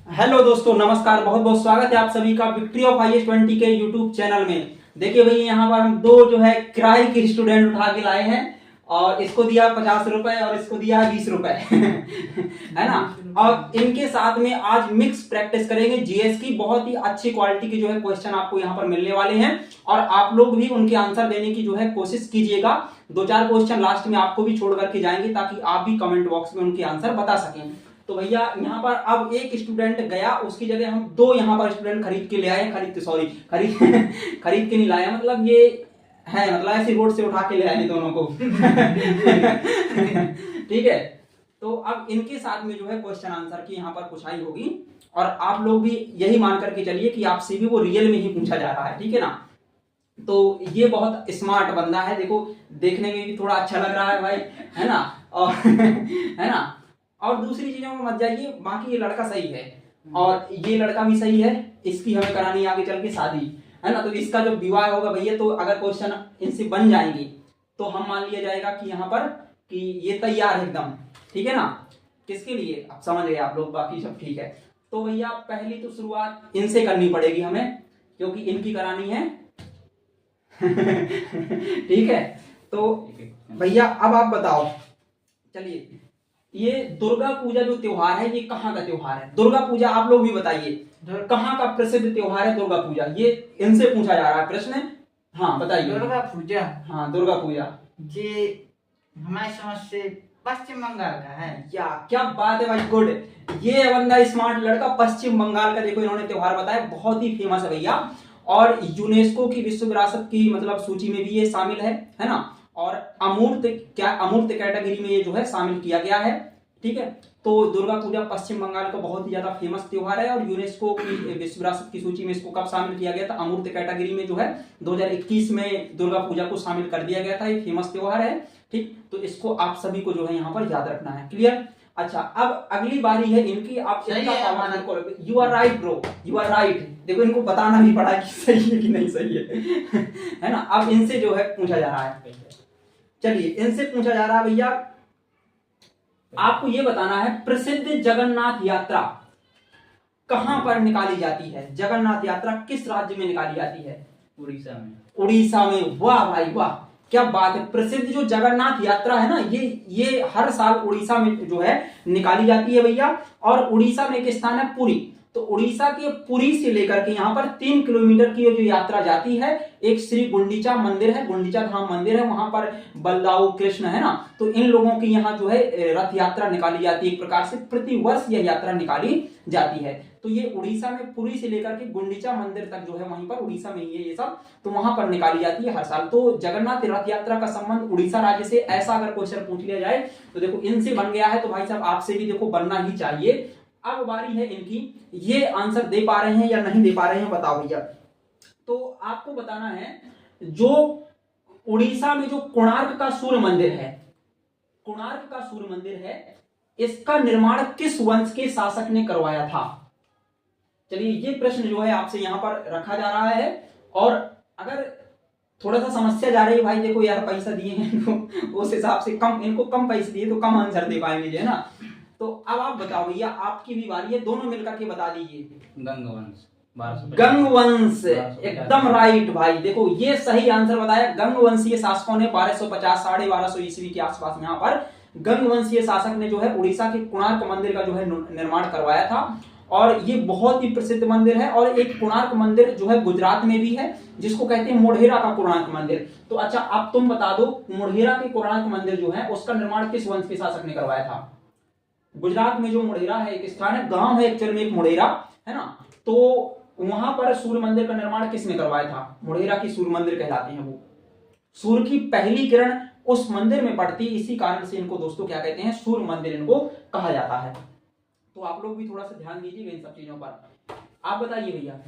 Hello दोस्तों, नमस्कार। बहुत बहुत स्वागत है आप सभी का विक्ट्री ऑफ IS20 के यूट्यूब चैनल में। देखिए भाई, यहाँ पर हम दो जो है किराए के स्टूडेंट उठा के लाए हैं और इसको दिया 50 रुपए और इसको दिया 20 रुपए है ना। और इनके साथ में आज मिक्स प्रैक्टिस करेंगे जीएस की। बहुत ही अच्छी क्वालिटी के जो है क्वेश्चन आपको यहाँ पर मिलने वाले हैं और आप लोग भी उनके आंसर देने की जो है कोशिश कीजिएगा। दो चार क्वेश्चन लास्ट में आपको भी छोड़ करके जाएंगे ताकि आप भी कमेंट बॉक्स में उनके आंसर बता सकें। तो भैया यहाँ पर अब एक स्टूडेंट गया, उसकी जगह हम दो यहाँ पर स्टूडेंट खरीद के ले आए। खरीद खरीद के नहीं लाया, मतलब ये है, मतलब ऐसे रोड से उठा के ले आए दोनों को ठीक है। तो अब इनके साथ में जो है क्वेश्चन आंसर की यहाँ पर पुछाई होगी और आप लोग भी यही मान करके चलिए कि आपसे भी वो रियल में ही पूछा जा रहा है, ठीक है ना। तो ये बहुत स्मार्ट बंदा है, देखो देखने में भी थोड़ा अच्छा लग रहा है भाई, है ना। और है ना। और दूसरी चीजों में मत जाइए, बाकी ये लड़का सही है और ये लड़का भी सही है। इसकी हमें करानी आगे चल के शादी, है ना। तो इसका जो विवाह होगा भैया, तो अगर क्वेश्चन इनसे बन जाएंगे तो हम मान लिया जाएगा कि यहाँ पर कि ये तैयार है एकदम, ठीक है ना। किसके लिए आप समझ गए आप लोग, बाकी सब ठीक है। तो भैया पहली तो शुरुआत इनसे करनी पड़ेगी हमें, क्योंकि इनकी करानी है ठीक है। तो भैया अब आप बताओ, चलिए, ये दुर्गा पूजा जो त्योहार है ये कहाँ का त्योहार है? दुर्गा पूजा आप लोग भी बताइए, कहाँ का प्रसिद्ध त्योहार है दुर्गा पूजा? ये इनसे पूछा जा रहा है प्रश्न। हाँ बताइए। दुर्गा पूजा, हाँ दुर्गा पूजा ये हमारी समझ से पश्चिम बंगाल का है। या क्या बात है भाई, गुड। ये बंदा स्मार्ट लड़का पश्चिम बंगाल का, देखो इन्होंने त्योहार बताया, बहुत ही फेमस है भैया। और यूनेस्को की विश्व विरासत की मतलब सूची में भी ये शामिल है ना। और अमूर्त कैटेगरी में ये जो है शामिल किया गया है, ठीक है। तो दुर्गा पूजा पश्चिम बंगाल का बहुत ही ज्यादा फेमस त्योहार है और यूनेस्को की विश्व विरासत की सूची में इसको कब शामिल किया गया था? अमूर्त कैटेगरी में जो है 2021 में दुर्गा पूजा को शामिल कर दिया गया था। ये फेमस त्योहार है, ठीक। तो इसको आप सभी को जो है यहाँ पर याद रखना है, क्लियर। अच्छा, अब अगली बारी है इनकी। आप you are right bro, you are right. देखो इनको बताना भी पड़ा कि सही है कि नहीं सही है ना। अब इनसे जो है पूछा जा रहा है, चलिए इनसे पूछा जा रहा है भैया, आपको ये बताना है प्रसिद्ध जगन्नाथ यात्रा कहां पर निकाली जाती है? जगन्नाथ यात्रा किस राज्य में निकाली जाती है? उड़ीसा में। उड़ीसा में। वाह भाई वाह, क्या बात है। प्रसिद्ध जो जगन्नाथ यात्रा है ना, ये हर साल उड़ीसा में जो है निकाली जाती है भैया। और उड़ीसा में एक स्थान है पुरी। तो उड़ीसा के पुरी से लेकर के यहाँ पर 3 किलोमीटर की जो यात्रा जाती है, एक श्री गुंडीचा मंदिर है, गुंडीचा धाम मंदिर है, वहां पर बलदाऊ कृष्ण है ना। तो इन लोगों की यहाँ जो है रथ यात्रा निकाली जाती है। एक प्रकार से प्रति वर्ष यह यात्रा निकाली जाती है। तो ये उड़ीसा में पुरी से लेकर के गुंडीचा मंदिर तक जो है वहीं पर उड़ीसा में ही है ये सब, तो वहां पर निकाली जाती है हर साल। तो जगन्नाथ रथ यात्रा का संबंध उड़ीसा राज्य से, ऐसा अगर क्वेश्चन पूछ लिया जाए तो देखो इनसे बन गया है, तो भाई साहब आपसे भी देखो बनना ही चाहिए। अब बारी है इनकी, ये आंसर दे पा रहे हैं या नहीं दे पा रहे हैं बताओ भैया। तो आपको बताना है, जो उड़ीसा में जो कोणार्क का सूर्य मंदिर है, कोणार्क का सूर्य मंदिर है, इसका निर्माण किस वंश के शासक ने करवाया था? चलिए ये प्रश्न जो है आपसे यहां पर रखा जा रहा है। और अगर थोड़ा सा समस्या जा रही है भाई, देखो यार पैसा दिए हैं तो उस हिसाब से कम, इनको कम पैसे दिए तो कम आंसर दे पाएंगे जो है ना। तो अब आप बताओ भैया, आपकी भी बारी है, दोनों मिलकर के बता दीजिए। गंगवंश। गंगवंश, एकदम राइट भाई। देखो ये सही आंसर बताया। गंगवंशीय शासकों ने 1250 1250 ईस्वी के आसपास यहाँ पर गंगवंशीय शासक ने जो है उड़ीसा के कोणार्क मंदिर का जो है निर्माण करवाया था। और ये बहुत ही प्रसिद्ध मंदिर है। और एक कोणार्क मंदिर जो है गुजरात में भी है, जिसको कहते हैं मोढेरा का कोणार्क मंदिर। तो अच्छा अब तुम बता दो, मोढेरा के कोणार्क मंदिर जो है उसका निर्माण किस वंश के शासक ने करवाया था? गुजरात में जो मोढेरा है, एक स्थान है, गांव है एक्चुअल में एक मोढेरा, है ना। तो वहां पर सूर्य मंदिर का निर्माण किसने करवाया था? मोढेरा की सूर्य मंदिर कहलाते हैं वो। सूर्य की पहली किरण उस मंदिर में पड़ती, इसी कारण से इनको दोस्तों क्या कहते हैं? सूर्य मंदिर इनको कहा जाता है। तो आप लोग भी थोड़ा सा ध्यान दीजिएगा इन सब चीजों पर। आप बताइए भैया,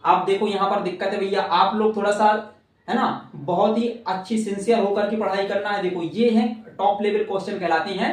आप देखो यहां पर दिक्कत है भैया, आप लोग थोड़ा सा है ना बहुत ही अच्छी सिंसियर होकर की पढ़ाई करना है। देखो ये है टॉप लेवल क्वेश्चन कहलाते हैं।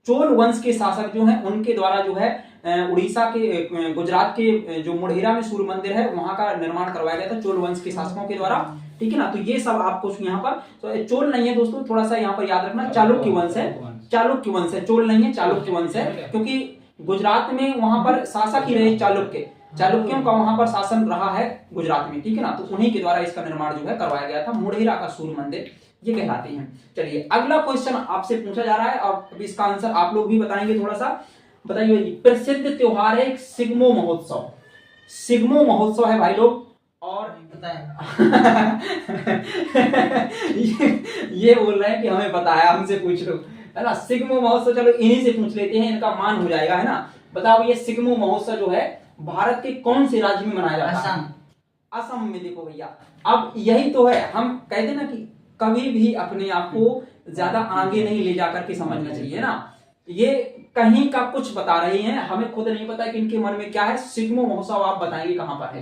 चोल वंश के शासक जो हैं उनके द्वारा जो है उड़ीसा के गुजरात के जो मोढेरा में सूर्य मंदिर है वहां का निर्माण करवाया गया था चोल वंश के शासकों के द्वारा, ठीक है ना। तो ये सब आपको यहाँ पर, तो चोल नहीं है दोस्तों, थोड़ा सा यहाँ पर याद रखना, चालुक्य वंश है, चालुक्य वंश है, चोल नहीं है, चालुक्य वंश है। क्योंकि गुजरात में वहां पर शासक ही रहे चालुक्यों का वहां पर शासन रहा है गुजरात में, ठीक है ना। तो उन्हीं के द्वारा इसका निर्माण जो है करवाया गया था। मोढेरा का सूर्य मंदिर ये कहलाते हैं। चलिए अगला क्वेश्चन आपसे पूछा जा रहा है और अभी इसका आंसर आप लोग भी बताएंगे थोड़ा सा। बताइए, प्रसिद्ध त्योहार है सिग्मो महोत्सव। सिग्मो महोत्सव है भाई लोग, और ये बोल रहे हैं कि हमें पता है, हमसे पूछ लो, है ना। सिग्मो महोत्सव चलो इन्हीं से पूछ लेते हैं, इनका मान हो जाएगा, है ना। बताओ ये सिग्मो महोत्सव जो है भारत के कौन से राज्य में मनाया जाता है? असम में। देखो भैया, अब यही तो है, हम कहते ना कि कभी भी अपने आप को ज्यादा आगे नहीं ले जाकर के समझना चाहिए ना। ये कहीं का कुछ बता रहे हैं, हमें खुद नहीं पता कि इनके मन में क्या है। सिग्मो महोत्सव आप बताएंगे कहां पर है?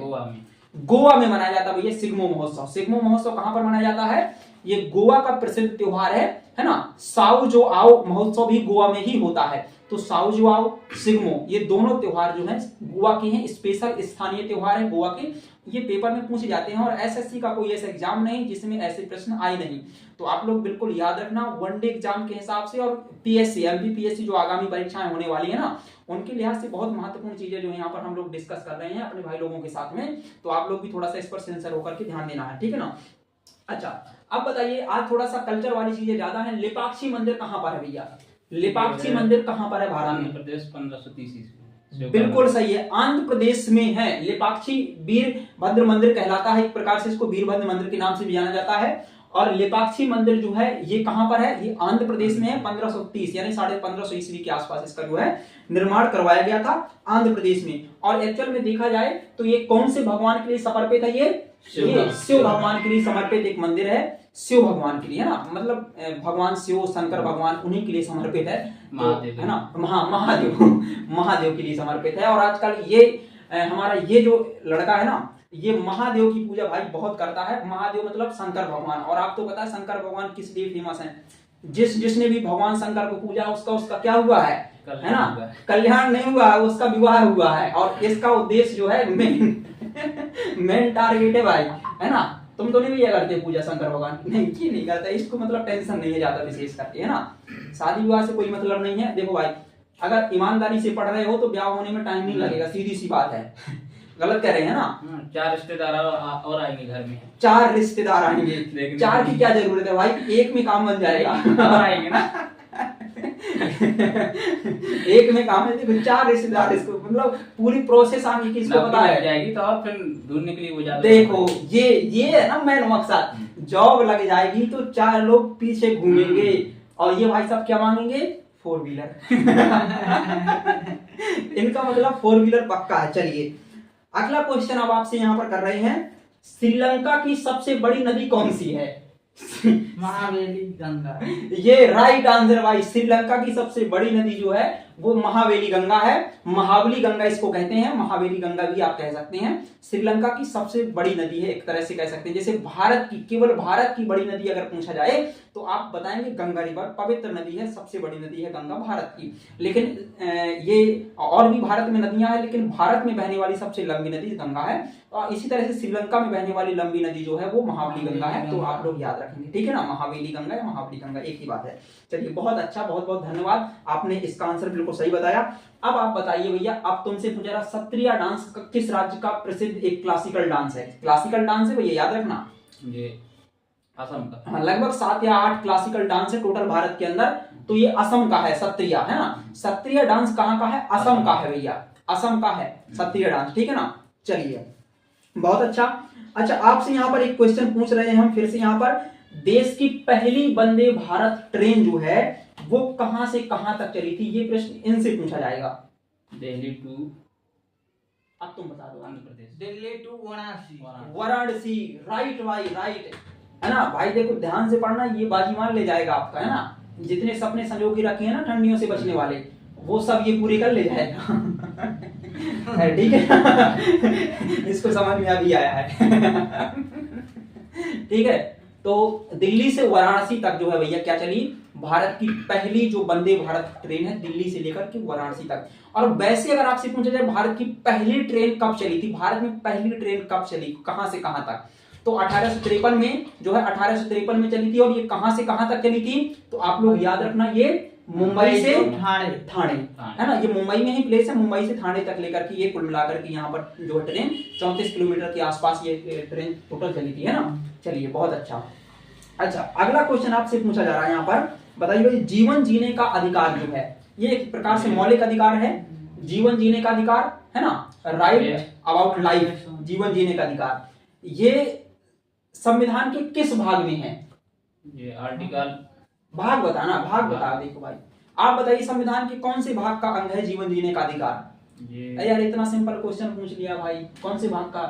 गोवा में मनाया जाता है भैया सिग्मो महोत्सव। सिग्मो महोत्सव कहां पर मनाया जाता है? ये गोवा का प्रसिद्ध त्योहार है ना। साउ जो आओ महोत्सव भी गोवा में ही होता है। तो साउ जो आओ, सिग्मो, ये दोनों त्योहार जो हैं गोवा के हैं, स्पेशल स्थानीय त्योहार है गोवा के। ये पेपर में पूछे जाते हैं और एसएससी का कोई ऐसा एग्जाम नहीं जिसमें ऐसे प्रश्न आए नहीं। तो आप लोग बिल्कुल याद रखना वनडे एग्जाम के हिसाब से, और पीएससी एमपीपीएससी जो आगामी परीक्षाएं होने वाली है ना, उनके लिहाज से बहुत महत्वपूर्ण चीजें जो है यहाँ पर हम लोग डिस्कस कर रहे हैं अपने भाई लोगों के साथ में। तो आप लोग भी थोड़ा सा इस पर सेंसर होकर के ध्यान देना है, ठीक है ना। अच्छा, अब बताइए, आज थोड़ा सा कल्चर वाली चीजें ज्यादा है। लेपाक्षी मंदिर कहाँ पर है भैया? लेपाक्षी मंदिर कहाँ पर है भारत में? प्रदेश 1530 ईस्वी। बिल्कुल सही है, आंध्र प्रदेश में है। लेपाक्षी वीरभद्र मंदिर कहलाता है, एक प्रकार से इसको वीरभद्र मंदिर के नाम से भी जाना जाता है। और लेपाक्षी मंदिर जो है ये कहां पर है? ये आंध्र प्रदेश में है। 1530 यानी 1550 ईस्वी के आसपास इसका जो है निर्माण करवाया गया था आंध्र प्रदेश में। और एक्चुअल में देखा जाए तो ये कौन से भगवान के लिए समर्पित है? ये शिव भगवान के लिए समर्पित एक मंदिर है। शिव भगवान के लिए, है ना, मतलब भगवान शिव, शंकर भगवान, उन्हीं के लिए समर्पित है, है ना। महादेव के लिए समर्पित है। और आजकल ये हमारा ये जो लड़का है ना, ये महादेव की पूजा भाई बहुत करता है। महादेव मतलब शंकर भगवान। और आपको पता है शंकर भगवान किस लिए फेमस है? जिसने भी भगवान शंकर को पूजा उसका क्या हुआ है ना, कल्याण नहीं हुआ है, उसका विवाह हुआ है। और इसका उद्देश्य जो है मेन टारगेट है भाई, है ना। तुम तो नहीं भैया करते पूजा शंकर भगवान की? नहीं, ये नहीं करता, इसको मतलब टेंशन नहीं है ज्यादा विशेष करके, है ना। शादी विवाह से कोई मतलब नहीं है। देखो भाई, अगर ईमानदारी से पढ़ रहे हो तो ब्याह होने में टाइम नहीं लगेगा, सीधी सी बात है। गलत कह रहे हैं ना। 4 रिश्तेदार और आएंगे घर में। 4 रिश्तेदार आएंगे, 4 की क्या जरूरत है भाई, एक में काम बन जाएगा। और आएंगे ना। एक में काम है, देखो 4 रिश्तेदार, इसको मतलब पूरी प्रोसेस आगे की इसको पता है जाएगी तो और फिर ढूंढने के लिए वो जाते। देखो ये है ना मेन मकसद, जॉब लग जाएगी तो 4 लोग पीछे घूमेंगे। और ये भाई साहब क्या मांगेंगे? 4 व्हीलर। इनका मतलब 4 व्हीलर पक्का है। चलिए अगला क्वेश्चन अब आपसे यहाँ पर कर रहे हैं, श्रीलंका की सबसे बड़ी नदी कौन सी है? महावेली गंगा। ये राइट आंसर भाई। श्रीलंका की सबसे बड़ी नदी जो है वो महावेली गंगा है। महाबली गंगा इसको कहते हैं, महावेली गंगा भी आप कह सकते हैं। श्रीलंका की सबसे बड़ी नदी है, एक तरह से कह सकते हैं। जैसे भारत की, केवल भारत की बड़ी नदी अगर पूछा जाए तो आप बताएंगे गंगा रिवर, पवित्र नदी है, सबसे बड़ी नदी है गंगा भारत की। लेकिन ये और भी भारत में नदियां हैं, लेकिन भारत में बहने वाली सबसे लंबी नदी गंगा है। और इसी तरह से श्रीलंका में बहने वाली लंबी नदी जो है वो महाबली गंगा है। तो आप लोग याद रखेंगे, ठीक है ना, महावेली गंगा या महाबली गंगा एक ही बात है। चलिए बहुत अच्छा, बहुत बहुत धन्यवाद, आपने इसका आंसर बिल्कुल सही बताया। अब आप बताइए भैया, अब तुमसे पूछ रहा, सत्रिया डांस किस राज्य का प्रसिद्ध एक क्लासिकल डांस है? क्लासिकल डांस है भैया, याद रखना, ये असम का। हाँ, लगभग 7 या 8 क्लासिकल डांस है टोटल भारत के अंदर। तो ये असम का है सत्रिया, है ना। सत्रिया डांस कहाँ का है? असम का है भैया, असम का है सत्रिया डांस, ठीक है ना। चलिए बहुत अच्छा। अच्छा, आपसे यहाँ पर एक क्वेश्चन पूछ रहे हैं हम फिर से यहाँ पर, देश की पहली वंदे भारत ट्रेन जो है वो कहां से कहां तक चली थी? ये प्रश्न इनसे पूछा जाएगा। दिल्ली टू, अब तुम बता दो। आंध्र प्रदेश। दिल्ली टू वाराणसी। वाराणसी, राइट भाई, राइट, है ना। भाई देखो ध्यान से पढ़ना, ये बाजीमान ले जाएगा आपका, है ना। जितने सपने संजो के रखे हैं ना ठंडियों से बचने वाले, वो सब ये पूरे कर ले जाएगा। ठीक है। इसको समझ में अभी आया है। ठीक है, तो दिल्ली से वाराणसी तक जो है भैया क्या चली? भारत की पहली जो वंदे भारत ट्रेन है, दिल्ली से लेकर के वाराणसी तक। और वैसे अगर आपसे पूछा जाए भारत की पहली ट्रेन कब चली थी, भारत में पहली ट्रेन कब चली, कहां से कहां तक, तो 1853 में जो है 1853 में चली थी। और ये कहां से कहां तक चली थी? तो आप लोग याद रखना, ये मुंबई से ठाणे। ठाणे, है ना, ये मुंबई में ही प्लेस है। मुंबई से ठाणे तक लेकर के ये कुल मिलाकर के यहाँ पर जो ट्रेन 34 किलोमीटर के आसपास ये ट्रेन टोटल चली थी, है ना। चलिए बहुत अच्छा। अच्छा, अगला क्वेश्चन आपसे पूछा जा रहा है यहाँ पर, बताइए भाई, जीवन जीने का अधिकार जो है, ये एक प्रकार से मौलिक अधिकार है, जीवन जीने का अधिकार, है ना, राइट अबाउट लाइफ, जीवन जीने का अधिकार, ये संविधान के किस भाग में है? ये आर्टिकल, भाग बताना, भाग बता। देखो भाई, आप बताइए संविधान के कौन से भाग का अंग है जीवन जीने का अधिकार? ये यार इतना सिंपल क्वेश्चन पूछ लिया भाई, कौन से भाग का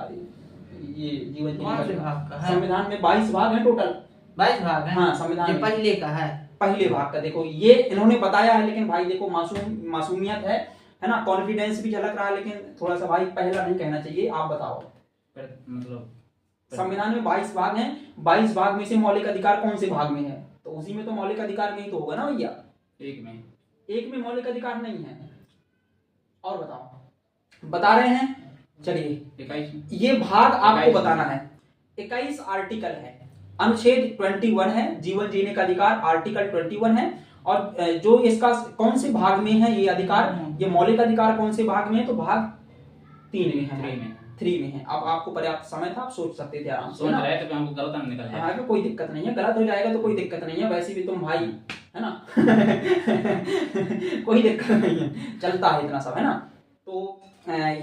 ये जीवन जीने का अधिकार? संविधान में 22 भाग है टोटल, 22 भाग है। हाँ, संविधान ये पहले का है, पहले भाग का। देखो ये इन्होंने बताया है, लेकिन भाई देखो मासूमियत है ना, कॉन्फिडेंस भी झलक रहा है, लेकिन थोड़ा सा भाई पहला नहीं कहना चाहिए। आप बताओ, मतलब संविधान में 22 भाग हैं, 22 भाग में से मौलिक अधिकार कौन से भाग में है? तो उसी में तो मौलिक अधिकार में ही तो होगा ना भैया। एक में मौलिक अधिकार नहीं है। और बताओ, बता रहे हैं? चलिए 21 ये भाग आपको बताना है। 21 आर्टिकल है, अनुच्छेद 21 है, जीवन जीने का अधिकार आर्टिकल 21 है। और जो इसका कौन से भाग में है ये अधिकार, ये मौलिक अधिकार कौन से भाग में है? तो भाग 3 में है, 3 में है। अब आपको पर्याप्त समय था, आप सोच सकते थे आराम से, सोच रहे थे कि हमको गलत ना निकल जाए। हाँ, कोई दिक्कत नहीं है, गलत हो जाएगा तो कोई दिक्कत नहीं है, वैसे भी तुम भाई, है ना। कोई दिक्कत नहीं है, चलता है इतना सब, है ना। तो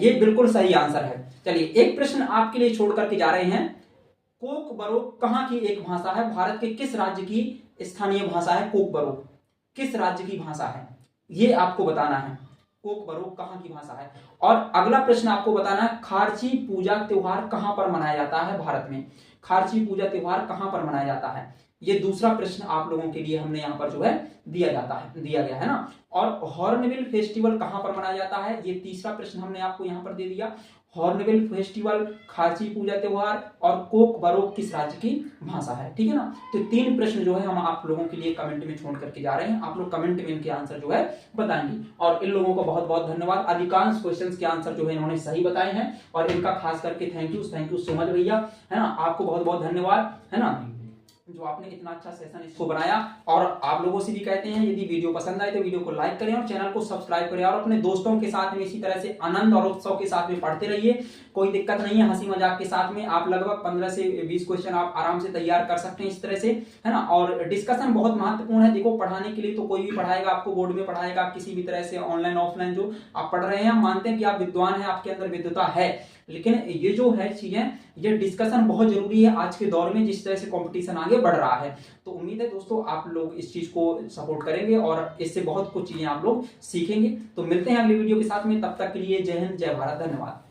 ये बिल्कुल सही आंसर है। चलिए एक प्रश्न आपके लिए छोड़ करके जा रहे हैं, कोकबरो कहाँ की एक भाषा है? भारत के किस राज्य की स्थानीय भाषा है कोकबरो? किस राज्य की भाषा है ये आपको बताना है। कोकबरो कहाँ की भाषा है? और अगला प्रश्न आपको बताना है, खारची पूजा त्योहार कहाँ पर मनाया जाता है भारत में? खारची पूजा त्योहार कहाँ पर मनाया जाता है? ये दूसरा प्रश्न आप लोगों के लिए हमने यहाँ पर जो है दिया गया है ना। और हॉर्नबिल फेस्टिवल कहाँ पर मनाया जाता है? ये तीसरा प्रश्न हमने आपको यहाँ पर दे दिया। हॉर्नबिल फेस्टिवल, खारची पूजा त्योहार और कोकबरो किस राज्य की भाषा है, ठीक है ना। तो 3 प्रश्न जो है हम आप लोगों के लिए कमेंट में छोड़ करके जा रहे हैं, आप लोग कमेंट में इनके आंसर जो है बताएंगे। और इन लोगों को बहुत बहुत धन्यवाद, अधिकांश क्वेश्चंस के आंसर जो है इन्होंने सही बताए हैं, और इनका खास करके थैंक यू सो मच भैया, है ना। आपको बहुत बहुत धन्यवाद, है ना, जो आपने इतना अच्छा सेशन इसको बनाया। और आप लोगों से भी कहते हैं, यदि वीडियो पसंद आए तो वीडियो को लाइक करें और चैनल को सब्सक्राइब करें, और अपने दोस्तों के साथ में इसी तरह से आनंद और उत्सव के साथ में पढ़ते रहिए। कोई दिक्कत नहीं है, हंसी मजाक के साथ में आप लगभग 15 से 20 क्वेश्चन आप आराम से तैयार कर सकते हैं इस तरह से, है ना। और डिस्कशन बहुत महत्वपूर्ण है। देखो, पढ़ाने के लिए तो कोई भी पढ़ाएगा, आपको बोर्ड में पढ़ाएगा, किसी भी तरह से ऑनलाइन ऑफलाइन जो आप पढ़ रहे हैं, हम मानते हैं कि आप विद्वान हैं, आपके अंदर विद्वता है, लेकिन ये जो है चीजें, ये डिस्कशन बहुत जरूरी है आज के दौर में, जिस तरह से कंपटीशन आगे बढ़ रहा है। तो उम्मीद है दोस्तों आप लोग इस चीज को सपोर्ट करेंगे और इससे बहुत कुछ चीजें आप लोग सीखेंगे। तो मिलते हैं अगली वीडियो के साथ में, तब तक के लिए जय हिंद, जय भारत, धन्यवाद।